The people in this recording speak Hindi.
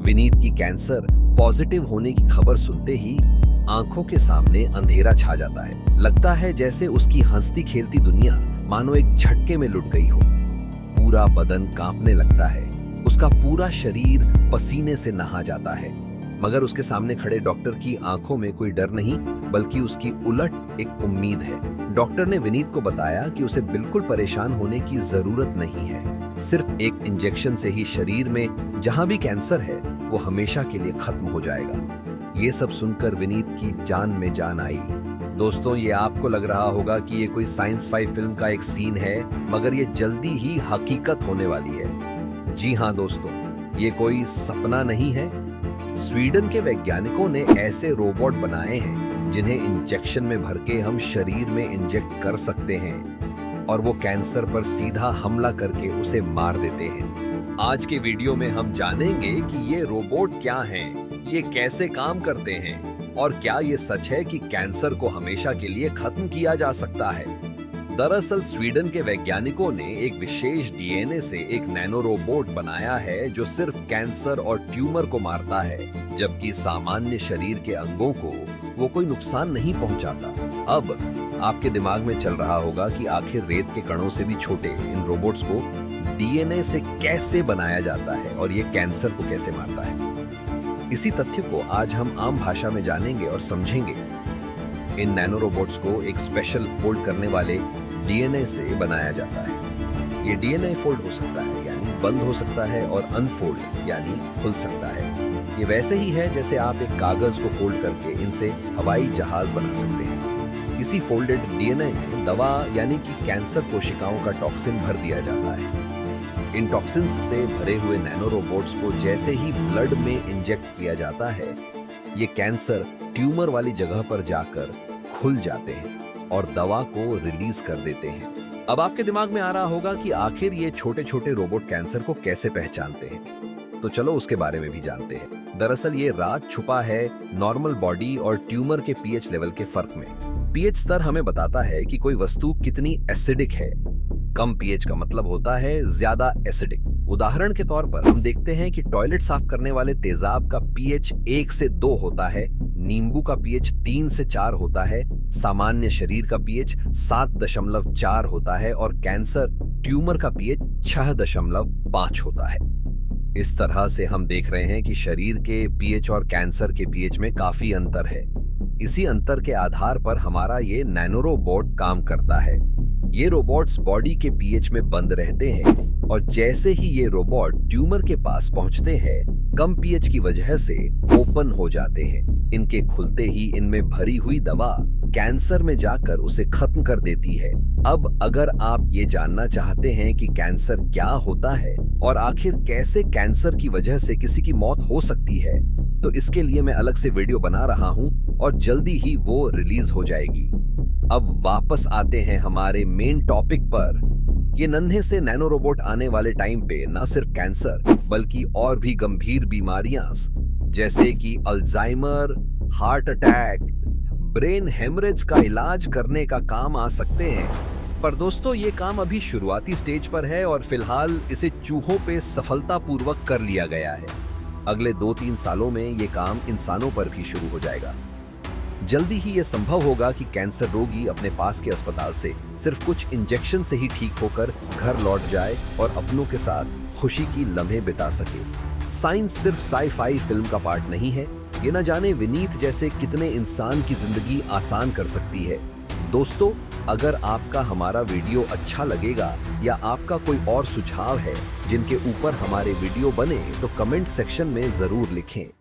विनीत की कैंसर पॉजिटिव होने की खबर सुनते ही आंखों के सामने अंधेरा छा जाता है। लगता है जैसे उसकी हंसती खेलती दुनिया मानो एक झटके में लुट गई हो। पूरा बदन कांपने लगता है, उसका पूरा शरीर पसीने से नहा जाता है। मगर उसके सामने खड़े डॉक्टर की आंखों में कोई डर नहीं, बल्कि उसकी उलट एक उम्मीद है। डॉक्टर ने विनीत को बताया कि उसे बिल्कुल परेशान होने की जरूरत नहीं है। सिर्फ एक इंजेक्शन से ही शरीर में जहां भी कैंसर है वो हमेशा के लिए खत्म हो जाएगा। ये सब सुनकर विनीत की जान में जान आई। दोस्तों, ये आपको लग रहा होगा कि ये कोई साइंस फाई फिल्म का एक सीन है, मगर ये जल्दी ही हकीकत होने वाली है। जी हाँ दोस्तों, ये कोई सपना नहीं है। स्वीडन के वैज्ञानिकों ने ऐसे रोबोट बनाए हैं जिन्हें इंजेक्शन में भर के हम शरीर में इंजेक्ट कर सकते हैं और वो कैंसर पर सीधा हमला करके उसे मार देते हैं। आज के वीडियो में हम जानेंगे कि ये रोबोट क्या हैं, ये कैसे काम करते हैं और क्या ये सच है कि कैंसर को हमेशा के लिए खत्म किया जा सकता है। दरअसल स्वीडन के वैज्ञानिकों ने एक विशेष डीएनए से एक नैनो रोबोट बनाया है जो सिर्फ कैंसर और ट्यूमर को मारता है, जबकि सामान्य शरीर के अंगों को वो कोई नुकसान नहीं पहुंचाता। अब आपके दिमाग में चल रहा होगा कि आखिर रेत के कणों से भी छोटे इन रोबोट्स को डीएनए से कैसे बनाया जाता है और ये कैंसर को कैसे मारता है। इसी तथ्य को आज हम आम भाषा में जानेंगे और समझेंगे। इन नैनो रोबोट्स को एक स्पेशल फोल्ड करने वाले डीएनए से बनाया जाता है। ये डीएनए फोल्ड हो सकता है, यानी बंद हो सकता है, और अनफोल्ड यानी खुल सकता है। ये वैसे ही है जैसे आप एक कागज को फोल्ड करके इनसे हवाई जहाज बना सकते हैं। इसी फोल्डेड डीएनए में दवा यानी कि कैंसर कोशिकाओं का टॉक्सिन भर दिया जाता है। इन टॉक्सिन्स से भरे हुए नैनो रोबोट्स को जैसे ही ब्लड में इंजेक्ट किया जाता है, ये कैंसर ट्यूमर वाली जगह पर जाकर खुल जाते हैं और दवा को रिलीज कर देते हैं। अब आपके दिमाग में आ रहा होगा कि आखिर ये छोटे छोटे रोबोट कैंसर को कैसे पहचानते हैं, तो चलो उसके बारे में भी जानते हैं। दरअसल ये राज छुपा है नॉर्मल बॉडी और ट्यूमर के पीएच लेवल के फर्क में। पीएच स्तर हमें बताता है कि कोई वस्तु कितनी एसिडिक है। कम पीएच का मतलब होता है ज्यादा एसिडिक। उदाहरण के तौर पर हम देखते हैं कि टॉयलेट साफ करने वाले तेजाब का पीएच 1 से 2 होता है, नींबू का पीएच 3 से 4 होता है, सामान्य शरीर का पीएच 7.4 होता है और कैंसर ट्यूमर का पीएच 6.5 होता है। इस तरह से हम देख रहे हैं कि शरीर के पीएच और कैंसर के पीएच में काफी अंतर है। इसी अंतर के आधार पर हमारा ये नैनो रोबोट काम करता है। ये रोबोट्स बॉडी के पीएच में बंद रहते हैं और जैसे ही ये रोबोट ट्यूमर के पास पहुंचते हैं, कम पीएच की वजह से ओपन हो जाते हैं। इनके खुलते ही इनमें भरी हुई दवा कैंसर में जाकर उसे खत्म कर देती है। अब अगर आप ये जानना चाहते हैं कि कैंसर क्या होता है और आखिर कैसे कैंसर की वजह से किसी की मौत हो सकती है, तो इसके लिए मैं अलग से वीडियो बना रहा हूं और जल्दी ही वो रिलीज हो जाएगी। अब वापस आते हैं हमारे मेन टॉपिक पर। ये नन्हे से नैनो रोबोट आने वाले टाइम पे न सिर्फ कैंसर बल्कि और भी गंभीर बीमारियां जैसे कि Alzheimer, heart attack, brain haemorrhage का इलाज करने का काम आ सकते हैं। पर दोस्तों, ये काम अभी शुरुआती स्टेज पर है और फिलहाल इसे चूहों पे सफलतापूर्वक कर लिया गया है। अगले 2-3 सालों में ये काम इंसानों पर भी शुरू हो जाएगा। जल्दी ही ये संभव होगा कि कैंसर रोगी अपने पास के अस्पताल से सिर्फ कुछ इंजेक्शन से ही ठीक होकर घर लौट जाए और अपनों के साथ खुशी की लम्हे बिता सके। साइंस सिर्फ साई-फाई फिल्म का पार्ट नहीं है। ये न जाने विनीत जैसे कितने इंसान की जिंदगी आसान कर सकती है। दोस्तों, अगर आपका हमारा वीडियो अच्छा लगेगा या आपका कोई और सुझाव है जिनके ऊपर हमारे वीडियो बने, तो कमेंट सेक्शन में जरूर लिखें।